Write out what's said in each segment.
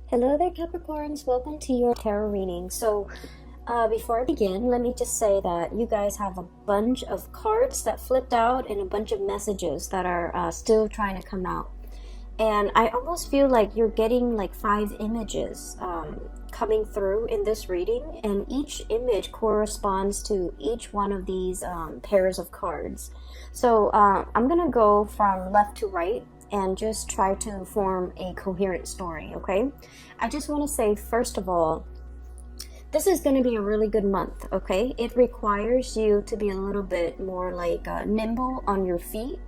Hello there, Capricorns. Welcome to your tarot reading. Before I begin, let me just say that you guys have a bunch of cards that flipped out and a bunch of messages that are still trying to come out. And I almost feel like you're getting like 5 images coming through in this reading, and each image corresponds to each one of these pairs of cards. I'm going to go from left to right and just try to form a coherent story, okay? I just want to say, first of all, this is going to be a really good month, okay? It requires you to be a little bit more like nimble on your feet.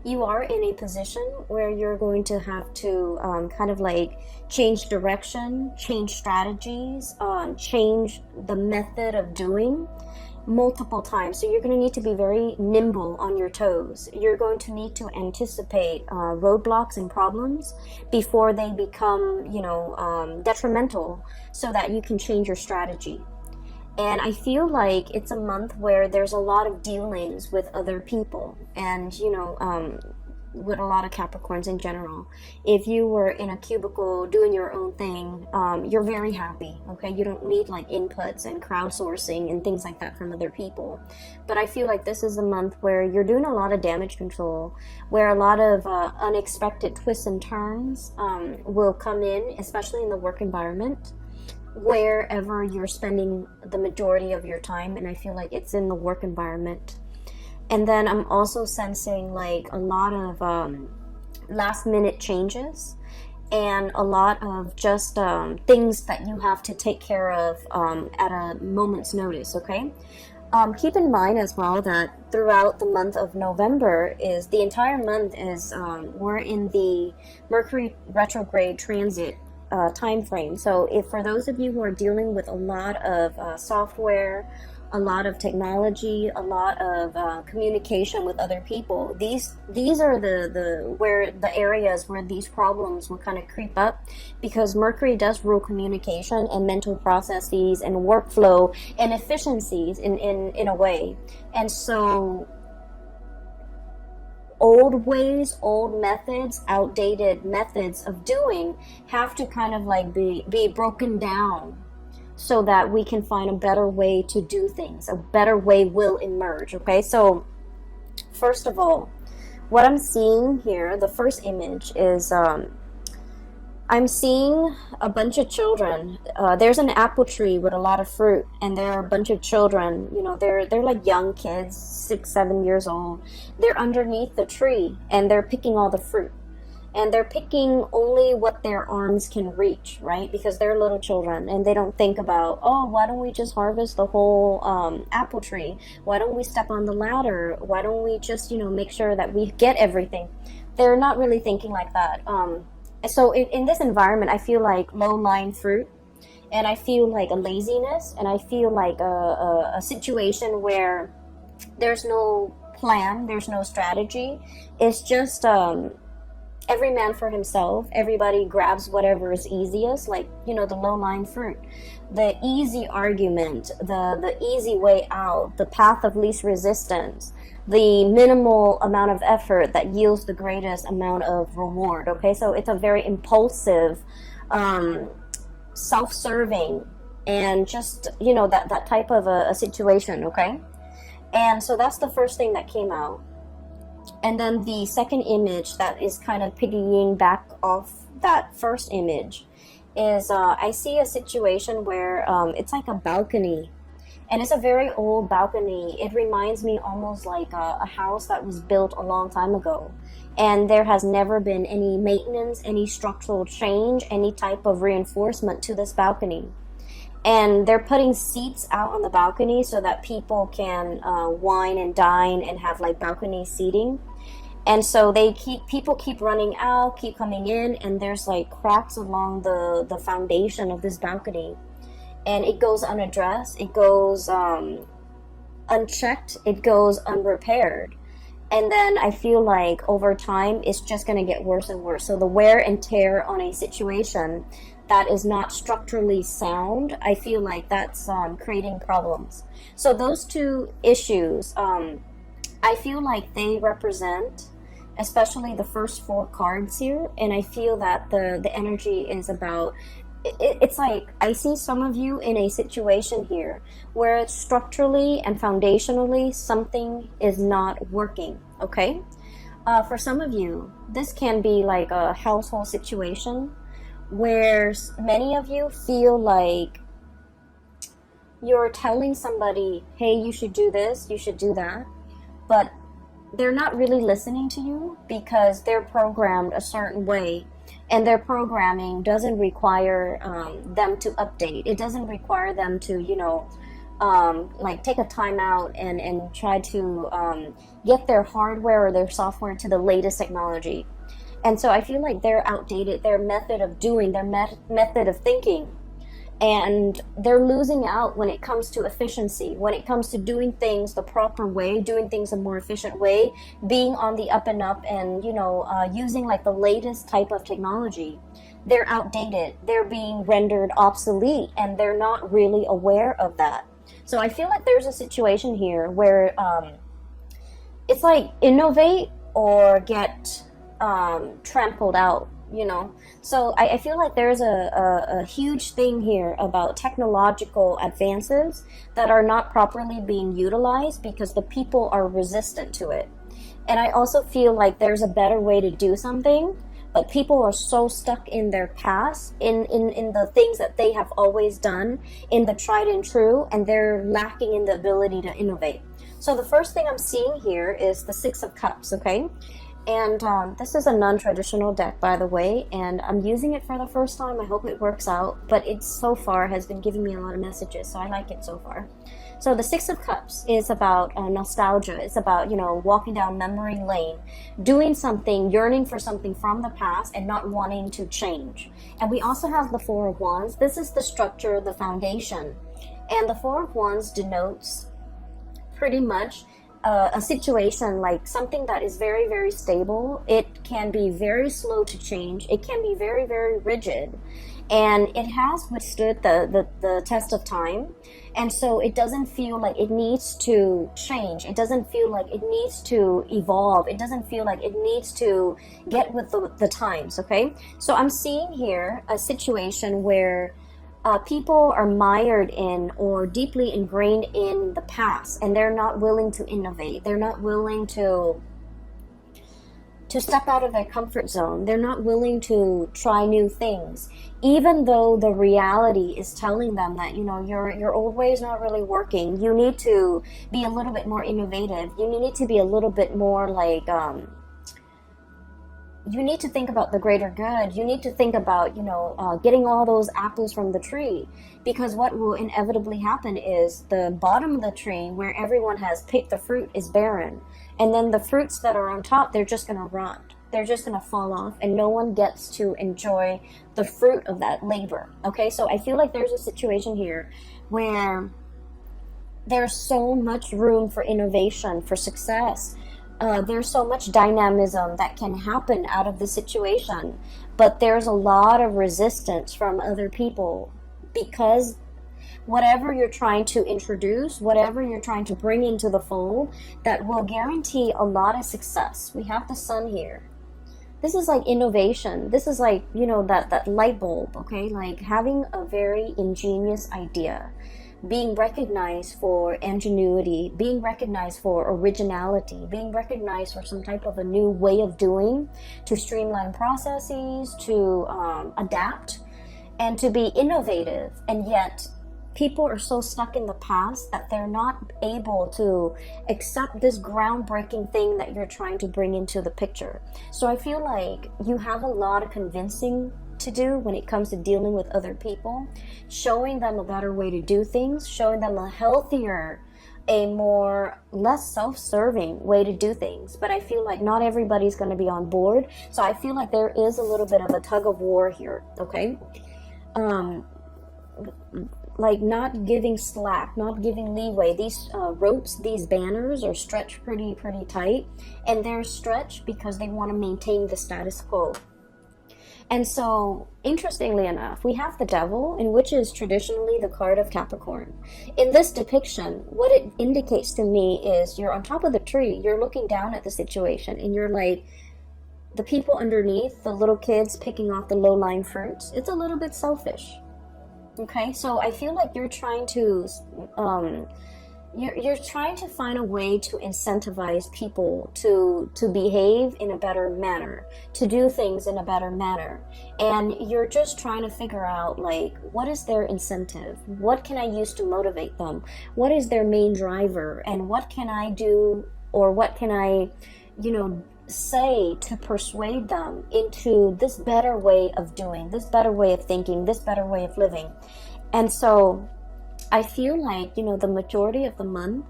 You are in a position where you're going to have to kind of like change direction, change strategies, change the method of doing multiple times. So you're going to need to be very nimble on your toes. You're going to need to anticipate roadblocks and problems before they become, detrimental, so that you can change your strategy. And I feel like it's a month where there's a lot of dealings with other people and, with a lot of Capricorns in general. If you were in a cubicle doing your own thing, you're very happy, okay? You don't need like inputs and crowdsourcing and things like that from other people. But I feel like this is a month where you're doing a lot of damage control, where a lot of unexpected twists and turns will come in, especially in the work environment, wherever you're spending the majority of your time. And I feel like it's in the work environment. And then I'm also sensing like a lot of last minute changes and a lot of just things that you have to take care of at a moment's notice, okay? Keep in mind as well that throughout the month of November, is the entire month is we're in the Mercury retrograde transit time frame. So if for those of you who are dealing with a lot of software, a lot of technology, a lot of communication with other people, these are the areas where these problems will kind of creep up, because Mercury does rule communication and mental processes and workflow and efficiencies in a way. And so old ways, old methods, outdated methods of doing have to kind of like be broken down, so that we can find a better way to do things. A better way will emerge, okay? So first of all, what I'm seeing here, the first image is I'm seeing a bunch of children. There's an apple tree with a lot of fruit, and there are a bunch of children. They're like young kids, 6, 7 years old. They're underneath the tree, and they're picking all the fruit. And they're picking only what their arms can reach, right? Because they're little children, and they don't think about, oh, why don't we just harvest the whole apple tree? Why don't we step on the ladder? Why don't we just, make sure that we get everything? They're not really thinking like that. So in this environment, I feel like low-lying fruit, and I feel like a laziness, and I feel like a situation where there's no plan, there's no strategy. It's just every man for himself. Everybody grabs whatever is easiest, like, the low-lying fruit. The easy argument, the easy way out, the path of least resistance, the minimal amount of effort that yields the greatest amount of reward, okay? So it's a very impulsive, self-serving, and just, that type of a situation, okay? And so that's the first thing that came out. And then the second image that is kind of piggying back off that first image is I see a situation where it's like a balcony, and it's a very old balcony. It reminds me almost like a house that was built a long time ago, and there has never been any maintenance, any structural change, any type of reinforcement to this balcony. And they're putting seats out on the balcony so that people can wine and dine and have like balcony seating. And so people keep running out, keep coming in, and there's like cracks along the foundation of this balcony. And it goes unaddressed, it goes unchecked, it goes unrepaired. And then I feel like over time, it's just going to get worse and worse. So the wear and tear on a situation that is not structurally sound, I feel like that's creating problems. So those two issues, I feel like they represent, especially the first 4 cards here, and I feel that the energy is about it's like I see some of you in a situation here where structurally and foundationally something is not working, okay? For some of you, this can be like a household situation where many of you feel like you're telling somebody, hey, you should do this, you should do that, but they're not really listening to you because they're programmed a certain way, and their programming doesn't require them to update. It doesn't require them to, like take a time out and try to get their hardware or their software to the latest technology. And so I feel like they're outdated, their method of doing, their method of thinking. And they're losing out when it comes to efficiency, when it comes to doing things the proper way, doing things a more efficient way, being on the up and up, and using like the latest type of technology. They're outdated, they're being rendered obsolete, and they're not really aware of that. So I feel like there's a situation here where it's like innovate or get trampled out. So I feel like there's a huge thing here about technological advances that are not properly being utilized because the people are resistant to it. And I also feel like there's a better way to do something, but people are so stuck in their past, in the things that they have always done, in the tried and true, and they're lacking in the ability to innovate. So the first thing I'm seeing here is the Six of Cups, okay? And this is a non-traditional deck, by the way, and I'm using it for the first time. I hope it works out, but it so far has been giving me a lot of messages, so I like it so far. So the Six of Cups is about nostalgia. It's about, walking down memory lane, doing something, yearning for something from the past and not wanting to change. And we also have the Four of Wands. This is the structure, the foundation. And the Four of Wands denotes pretty much a situation like something that is very, very stable. It can be very slow to change. It can be very, very rigid. And it has withstood the test of time. And so it doesn't feel like it needs to change. It doesn't feel like it needs to evolve. It doesn't feel like it needs to get with the times, okay? So I'm seeing here a situation where people are mired in or deeply ingrained in the past, and they're not willing to innovate. They're not willing to step out of their comfort zone. They're not willing to try new things, even though the reality is telling them that, your old way is not really working. You need to be a little bit more innovative. You need to be a little bit more like, you need to think about the greater good. You need to think about, getting all those apples from the tree, because what will inevitably happen is the bottom of the tree where everyone has picked the fruit is barren. And then the fruits that are on top, they're just going to rot. They're just going to fall off, and no one gets to enjoy the fruit of that labor. Okay, so I feel like there's a situation here where there's so much room for innovation, for success. There's so much dynamism that can happen out of the situation, but there's a lot of resistance from other people because whatever you're trying to introduce, whatever you're trying to bring into the fold, that will guarantee a lot of success. We have the Sun here. This is like innovation. This is like, that light bulb, okay? Like having a very ingenious idea, being recognized for ingenuity, being recognized for originality, being recognized for some type of a new way of doing, to streamline processes, to adapt, and to be innovative. And yet people are so stuck in the past that they're not able to accept this groundbreaking thing that you're trying to bring into the picture. So I feel like you have a lot of convincing to do when it comes to dealing with other people, showing them a better way to do things, showing them a healthier, a more less self-serving way to do things. But I feel like not everybody's going to be on board. So I feel like there is a little bit of a tug of war here, okay? Like not giving slack, not giving leeway. These ropes, these banners are stretched pretty tight, and they're stretched because they want to maintain the status quo. And so, interestingly enough, we have the Devil, in which is traditionally the card of Capricorn. In this depiction, what it indicates to me is you're on top of the tree, you're looking down at the situation, and you're like, the people underneath, the little kids picking off the low-lying fruits, it's a little bit selfish. Okay, so I feel like you're trying to you're trying to find a way to incentivize people to behave in a better manner, to do things in a better manner, and you're just trying to figure out, like, what is their incentive, what can I use to motivate them, what is their main driver, and what can I do, or what can I, say to persuade them into this better way of doing, this better way of thinking, this better way of living. And so I feel like, the majority of the month,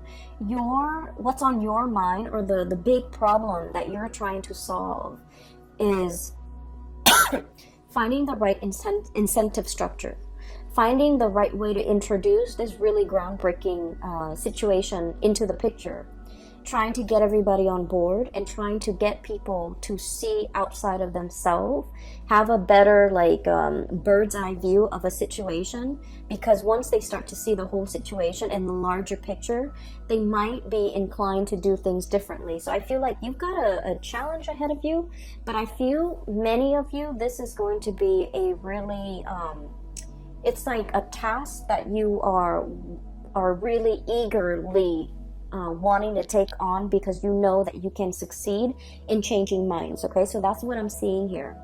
what's on your mind, or the big problem that you're trying to solve, is finding the right incentive structure, finding the right way to introduce this really groundbreaking situation into the picture, trying to get everybody on board, and trying to get people to see outside of themselves, have a better bird's eye view of a situation, because once they start to see the whole situation and the larger picture, they might be inclined to do things differently. So I feel like you've got a challenge ahead of you, but I feel many of you, this is going to be a really it's like a task that you are really eagerly wanting to take on, because you know that you can succeed in changing minds. Okay, so that's what I'm seeing here.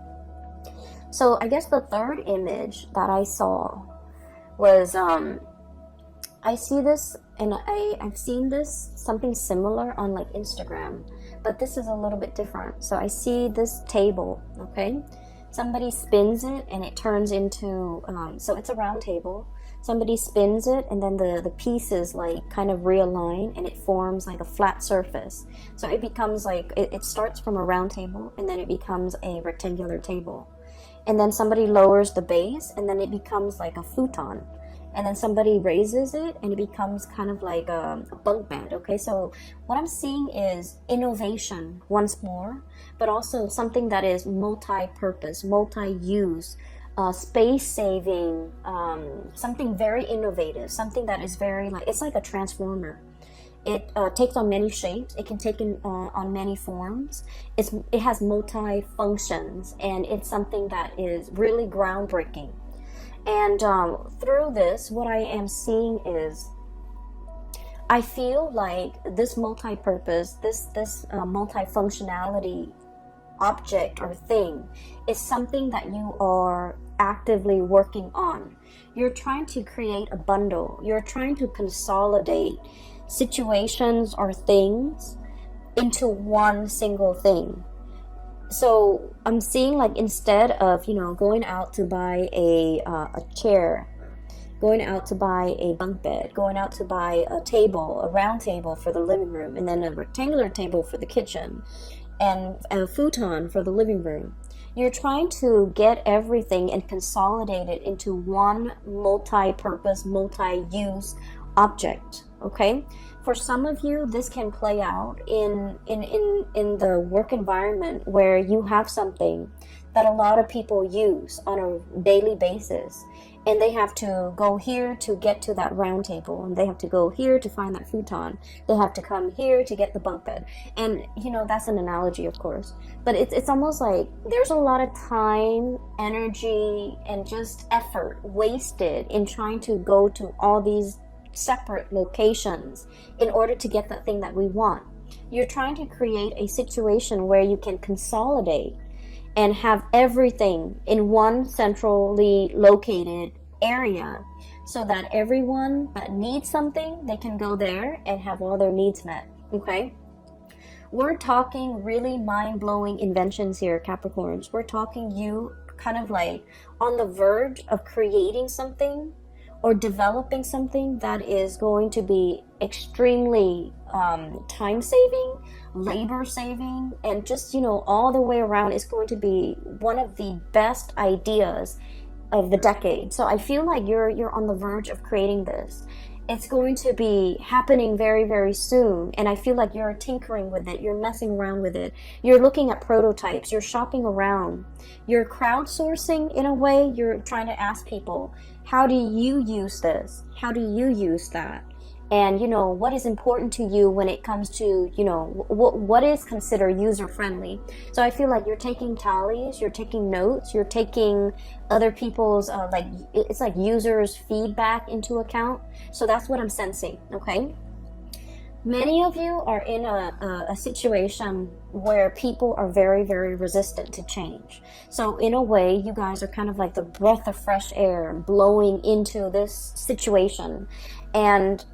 So I guess the third image that I saw was I see this, and I've seen this something similar on Instagram, but this is a little bit different. So I see this table. Okay, somebody spins it and it turns into so it's a round table. Somebody spins it, and then the pieces kind of realign, and it forms like a flat surface. So it becomes it starts from a round table, and then it becomes a rectangular table. And then somebody lowers the base, and then it becomes like a futon. And then somebody raises it, and it becomes kind of like a bunk bed. Okay, so what I'm seeing is innovation once more, but also something that is multi-purpose, multi-use, space-saving, something very innovative, something that is very it's like a transformer. It takes on many shapes. It can take on many forms. It has multi-functions, and it's something that is really groundbreaking. And through this, what I am seeing is, I feel like this multi-purpose, this multi-functionality object or thing is something that you are actively working on. You're trying to create a bundle. You're trying to consolidate situations or things into one single thing. So I'm seeing instead of going out to buy a chair, going out to buy a bunk bed, going out to buy a table, a round table for the living room, and then a rectangular table for the kitchen, and a futon for the living room. You're trying to get everything and consolidate it into one multi-purpose, multi-use object. Okay, for some of you, this can play out in the work environment, where you have something that a lot of people use on a daily basis, and they have to go here to get to that round table, and they have to go here to find that futon, they have to come here to get the bunk bed. And that's an analogy, of course, but it's almost like there's a lot of time, energy, and just effort wasted in trying to go to all these separate locations in order to get that thing that we want. You're trying to create a situation where you can consolidate and have everything in one centrally located area, so that everyone that needs something, they can go there and have all their needs met. Okay, we're talking really mind-blowing inventions here, Capricorns. We're talking you kind of on the verge of creating something or developing something that is going to be extremely time-saving, labor-saving, and just, all the way around is going to be one of the best ideas of the decade. So I feel like you're on the verge of creating this. It's going to be happening very, very soon, and I feel like you're tinkering with it, you're messing around with it, you're looking at prototypes, you're shopping around, you're crowdsourcing in a way. You're trying to ask people, how do you use this? How do you use that? and you know what is important to you when it comes to, you know, what is considered user friendly. So I feel like you're taking tallies, you're taking notes, you're taking other people's like, it's like users feedback into account. So that's what I'm sensing. Okay, many of you are in a situation where people are very, very resistant to change. So in a way, you guys are kind of like the breath of fresh air blowing into this situation. And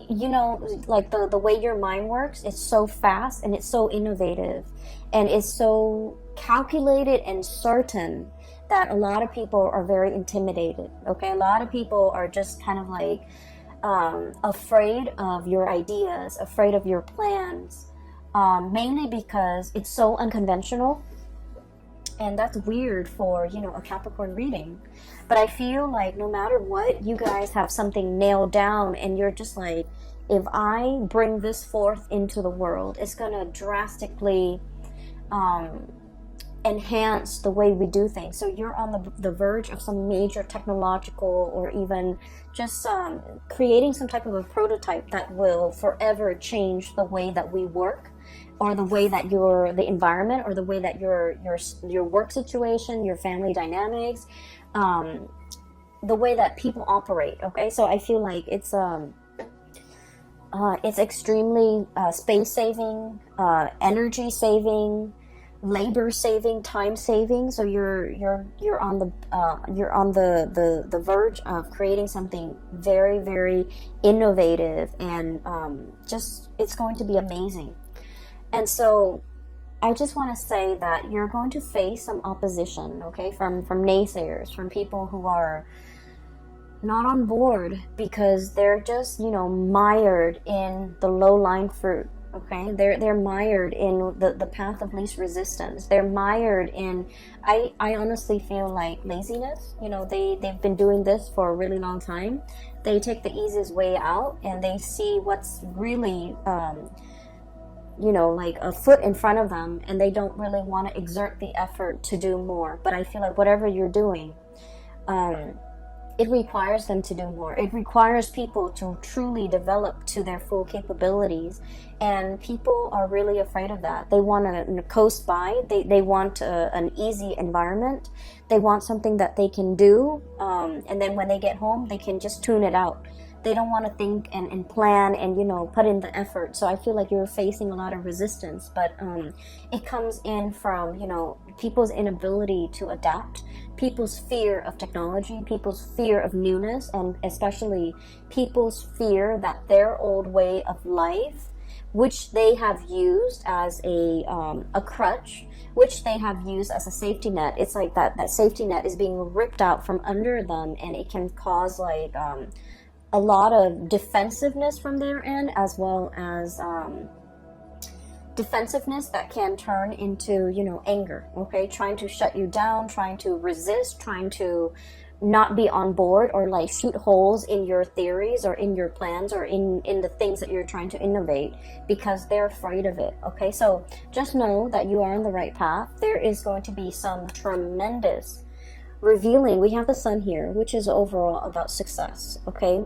you know, like the way your mind works, it's so fast and it's so innovative and it's so calculated and certain that a lot of people are very intimidated. Okay, a lot of people are just kind of like afraid of your ideas, afraid of your plans, mainly because it's so unconventional. And that's weird for, you know, a Capricorn reading. But I feel like no matter what, you guys have something nailed down, and you're just like, if I bring this forth into the world, it's going to drastically enhance the way we do things. So you're on the verge of some major technological, or even just creating some type of a prototype that will forever change the way that we work, or the way that the environment, or the way that your work situation, your family dynamics, the way that people operate. Okay, so I feel like it's extremely space saving, energy saving, labor saving, time saving. So you're on the verge of creating something very, very innovative, and just, it's going to be amazing. And so I just want to say that you're going to face some opposition, okay, from naysayers, from people who are not on board because they're just, you know, mired in the low-lying fruit. Okay, they're mired in the path of least resistance. They're mired in, I honestly feel like, laziness. You know, they've been doing this for a really long time. They take the easiest way out, and they see what's really you know, like a foot in front of them, and they don't really want to exert the effort to do more. But I feel like whatever you're doing, it requires them to do more. It requires people to truly develop to their full capabilities, and people are really afraid of that. They want to coast by. They want an easy environment. They want something that they can do, and then when they get home, they can just tune it out. They don't want to think and plan and, you know, put in the effort. So I feel like you're facing a lot of resistance, but it comes in from, you know, people's inability to adapt, people's fear of technology, people's fear of newness, and especially people's fear that their old way of life, which they have used as a crutch, which they have used as a safety net, it's like that safety net is being ripped out from under them, and it can cause like a lot of defensiveness from their end, as well as defensiveness that can turn into, you know, anger. Okay, trying to shut you down, trying to resist, trying to not be on board, or like shoot holes in your theories or in your plans or in the things that you're trying to innovate, because they're afraid of it. Okay, so just know that you are on the right path. There is going to be some tremendous revealing. We have the sun here, which is overall about success. Okay,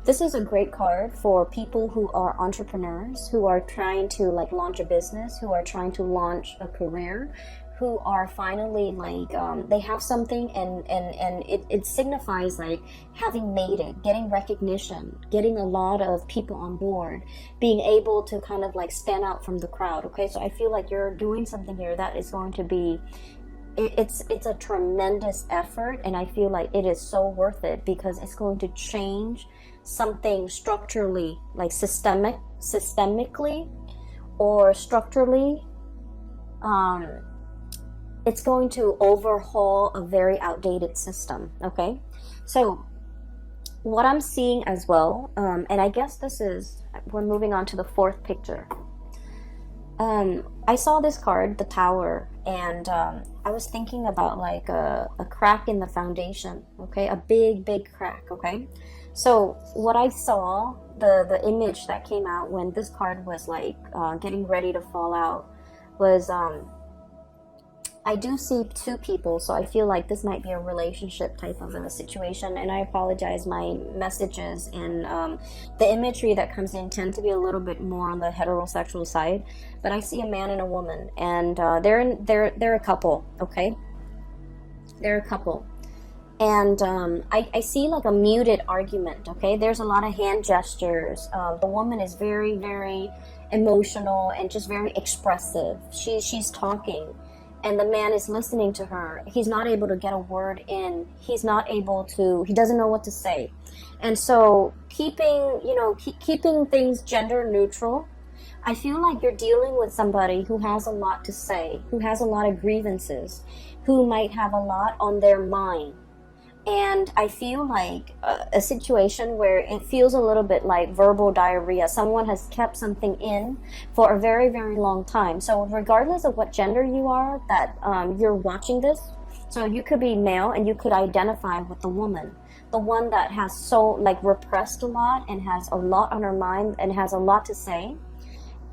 this is a great card for people who are entrepreneurs, who are trying to like launch a business, who are trying to launch a career, who are finally like they have something, and it signifies like having made it, getting recognition, getting a lot of people on board, being able to kind of like stand out from the crowd. Okay, so I feel like you're doing something here that is going to be, it's a tremendous effort, and I feel like it is so worth it, because it's going to change something structurally, like systemically or structurally. It's going to overhaul a very outdated system. Okay, so what I'm seeing as well, and I guess we're moving on to the fourth picture. I saw this card, the Tower, and I was thinking about like a crack in the foundation. Okay, a big crack. Okay, so what I saw, the image that came out when this card was like getting ready to fall out, was I do see two people, so I feel like this might be a relationship type of a situation. And I apologize, my messages and the imagery that comes in tend to be a little bit more on the heterosexual side. But I see a man and a woman, and they're a couple. Okay, they're a couple, and I see like a muted argument. Okay, there's a lot of hand gestures. The woman is very, very emotional and just very expressive. She's talking, and the man is listening to her. He's not able to get a word in. He doesn't know what to say. And so keeping things gender neutral, I feel like you're dealing with somebody who has a lot to say, who has a lot of grievances, who might have a lot on their mind. And I feel like a situation where it feels a little bit like verbal diarrhea. Someone has kept something in for a very, very long time. So regardless of what gender you are that you're watching this, so you could be male and you could identify with the woman, the one that has so like repressed a lot and has a lot on her mind and has a lot to say.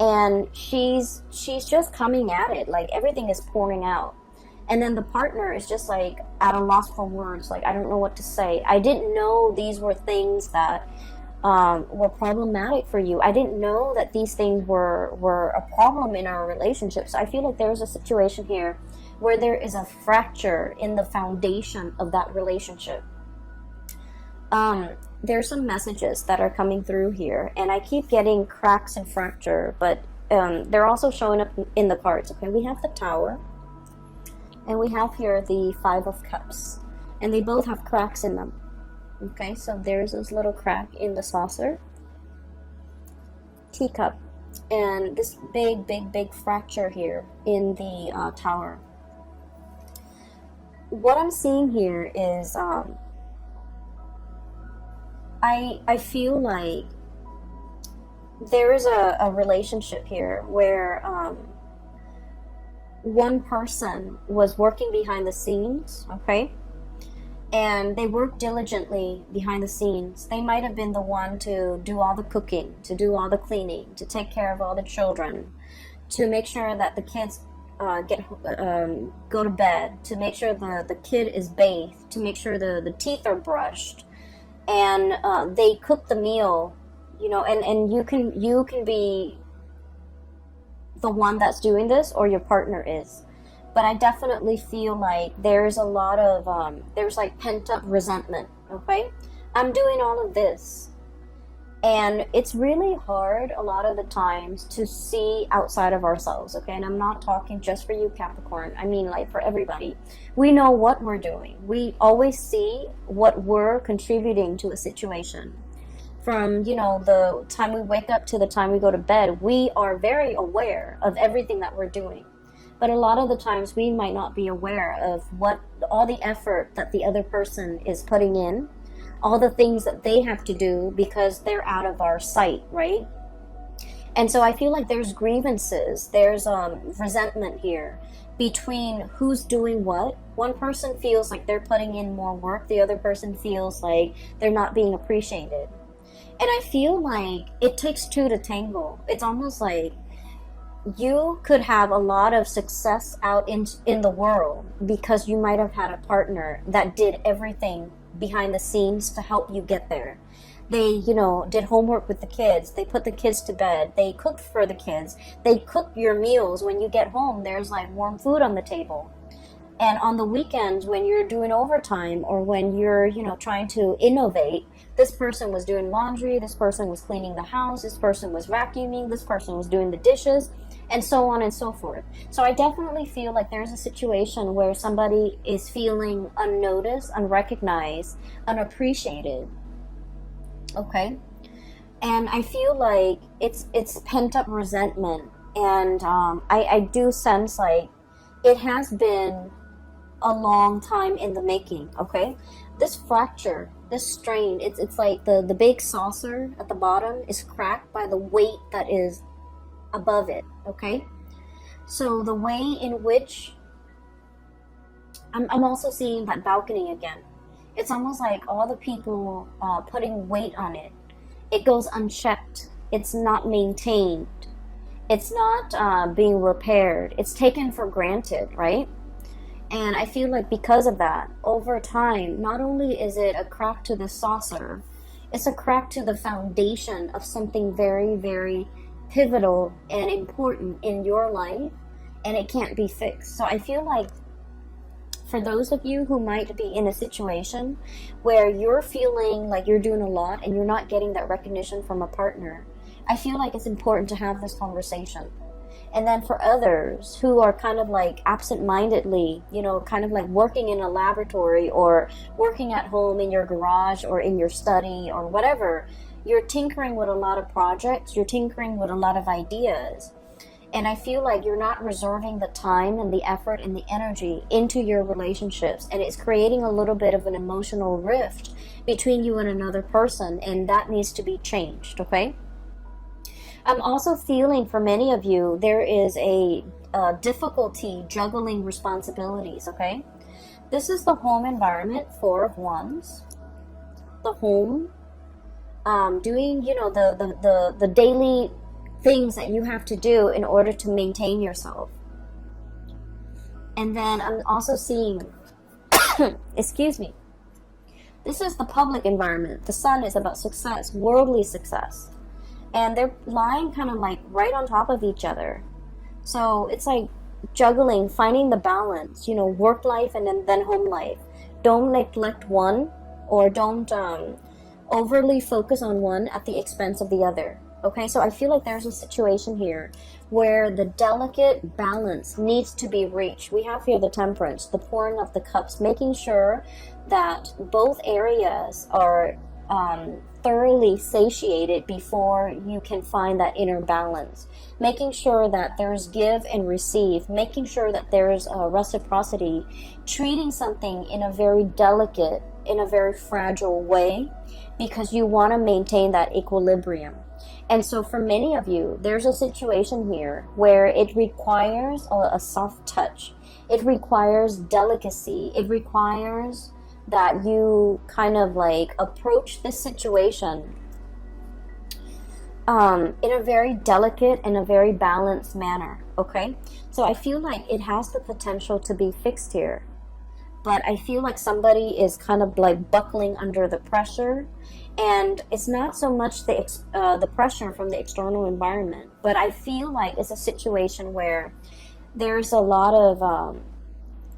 And she's just coming at it, like everything is pouring out. And then the partner is just like at a loss for words, like I don't know what to say. I didn't know these were things that were problematic for you. I didn't know that these things were a problem in our relationship. So I feel like there's a situation here where there is a fracture in the foundation of that relationship. There's some messages that are coming through here, and I keep getting cracks and fracture, but they're also showing up in the cards. Okay, we have the Tower. And we have here the Five of Cups. And they both have cracks in them. Okay, so there's this little crack in the saucer. Teacup. And this big, big, big fracture here in the Tower. What I'm seeing here is I feel like there is a relationship here where one person was working behind the scenes, okay? And they worked diligently behind the scenes. They might have been the one to do all the cooking, to do all the cleaning, to take care of all the children, to make sure that the kids go to bed, to make sure the kid is bathed, to make sure the teeth are brushed. And they cook the meal, and you can be the one that's doing this, or your partner is. But I definitely feel like there's a lot of there's like pent-up resentment. Okay, I'm doing all of this, and it's really hard a lot of the times to see outside of ourselves. Okay, and I'm not talking just for you, Capricorn. I mean, like, for everybody. We know what we're doing. We always see what we're contributing to a situation. From, the time we wake up to the time we go to bed, we are very aware of everything that we're doing. But a lot of the times we might not be aware of all the effort that the other person is putting in, all the things that they have to do because they're out of our sight, right? And so I feel like there's grievances, there's resentment here between who's doing what. One person feels like they're putting in more work, the other person feels like they're not being appreciated. And I feel like it takes two to tango. It's almost like you could have a lot of success out in the world because you might have had a partner that did everything behind the scenes to help you get there. They, did homework with the kids. They put the kids to bed. They cooked for the kids. They cook your meals. When you get home, there's like warm food on the table. And on the weekends, when you're doing overtime or when you're, trying to innovate, this person was doing laundry, this person was cleaning the house, this person was vacuuming, this person was doing the dishes, and so on and so forth. So I definitely feel like there's a situation where somebody is feeling unnoticed, unrecognized, unappreciated. Okay? And I feel like it's pent-up resentment. And I do sense like it has been a long time in the making, okay? This fracture, this strain, it's like the big saucer at the bottom is cracked by the weight that is above it, okay? So the way in which I'm also seeing that balcony again. It's almost like all the people putting weight on it. It goes unchecked. It's not maintained. It's not being repaired. It's taken for granted, right? And I feel like because of that, over time, not only is it a crack to the saucer, it's a crack to the foundation of something very, very pivotal and important in your life, and it can't be fixed. So I feel like for those of you who might be in a situation where you're feeling like you're doing a lot and you're not getting that recognition from a partner, I feel like it's important to have this conversation. And then for others who are kind of like absent-mindedly, you know, kind of like working in a laboratory or working at home in your garage or in your study or whatever, you're tinkering with a lot of projects, you're tinkering with a lot of ideas. And I feel like you're not reserving the time and the effort and the energy into your relationships. And it's creating a little bit of an emotional rift between you and another person. And that needs to be changed, okay? I'm also feeling for many of you, there is a difficulty juggling responsibilities, okay? This is the home environment, Four of Wands. The home, doing, you know, the daily things that you have to do in order to maintain yourself. And then I'm also seeing, excuse me, this is the public environment. The sun is about success, worldly success. And they're lying kind of like right on top of each other. So it's like juggling, finding the balance, you know, work life and then home life. Don't neglect one, or don't overly focus on one at the expense of the other. Okay, so I feel like there's a situation here where the delicate balance needs to be reached. We have here the Temperance, the pouring of the cups, making sure that both areas are thoroughly satiated before you can find that inner balance. Making sure that there's give and receive, making sure that there's reciprocity, treating something in a very delicate, in a very fragile way, because you want to maintain that equilibrium. And so for many of you, there's a situation here where it requires a soft touch. It requires delicacy. It requires that you kind of like approach this situation in a very delicate and a very balanced manner, okay? So I feel like it has the potential to be fixed here. But I feel like somebody is kind of like buckling under the pressure. And it's not so much the pressure from the external environment, but I feel like it's a situation where there's a lot of,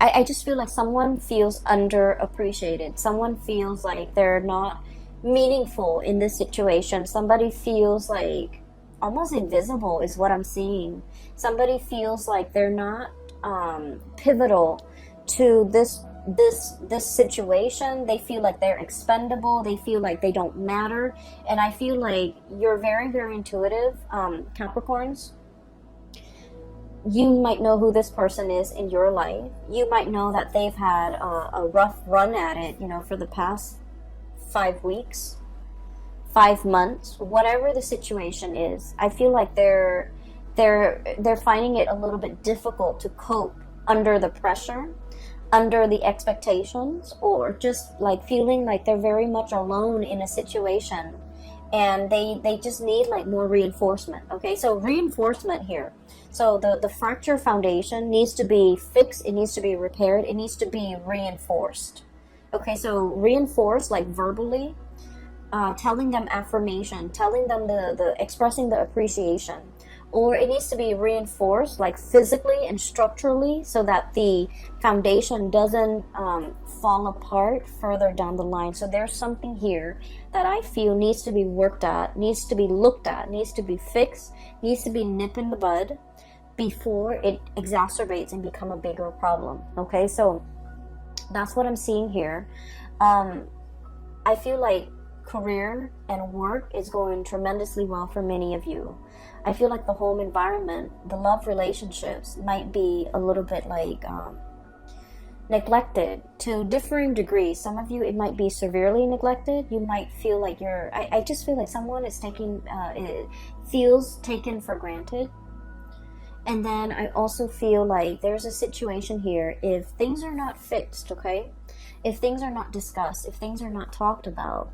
I just feel like someone feels underappreciated. Someone feels like they're not meaningful in this situation. Somebody feels like almost invisible is what I'm seeing. Somebody feels like they're not pivotal to this situation. They feel like they're expendable. They feel like they don't matter. And I feel like you're very, very intuitive, Capricorns. You might know who this person is in your life. You might know that they've had a rough run at it, you know, for the past 5 weeks, 5 months, whatever the situation is. I feel like they're finding it a little bit difficult to cope under the pressure, under the expectations, or just like feeling like they're very much alone in a situation, and they just need like more reinforcement. Okay, so reinforcement here. So the fracture foundation needs to be fixed, it needs to be repaired, it needs to be reinforced. Okay, so reinforce like verbally, telling them affirmation, telling them the expressing the appreciation. Or it needs to be reinforced like physically and structurally so that the foundation doesn't fall apart further down the line. So there's something here that I feel needs to be worked at, needs to be looked at, needs to be fixed, needs to be nipped in the bud before it exacerbates and become a bigger problem. Okay, so that's what I'm seeing here. I feel like career and work is going tremendously well for many of you. I feel like the home environment, the love relationships might be a little bit like neglected to differing degrees. Some of you, it might be severely neglected. You might feel like I just feel like someone is feels taken for granted. And then I also feel like there's a situation here, if things are not fixed, okay? If things are not discussed, if things are not talked about.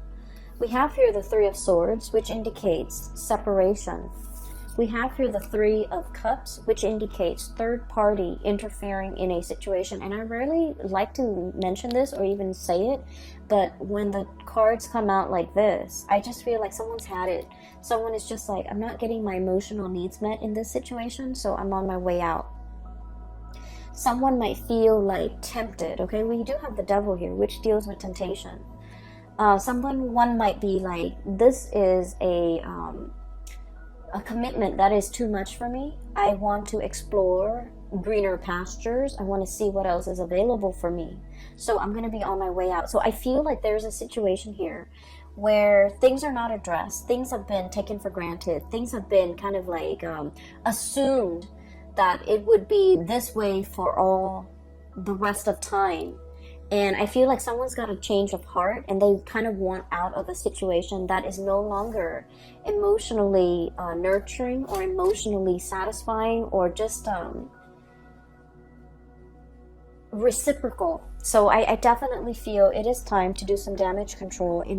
We have here the Three of Swords, which indicates separation. we have here the Three of Cups, which indicates third party interfering in a situation. And I rarely like to mention this or even say it, but when the cards come out like this, I just feel like someone's had it. Someone is just like, I'm not getting my emotional needs met in this situation, so I'm on my way out. Someone might feel like tempted, okay? We do have the Devil here, which deals with temptation. One might be like, this is a commitment that is too much for me. I want to explore greener pastures. I want to see what else is available for me. So I'm going to be on my way out. So I feel like there's a situation here where things are not addressed. Things have been taken for granted. Things have been kind of like assumed that it would be this way for all the rest of time. And I feel like someone's got a change of heart and they kind of want out of a situation that is no longer emotionally nurturing or emotionally satisfying or just reciprocal. So I definitely feel it is time to do some damage control in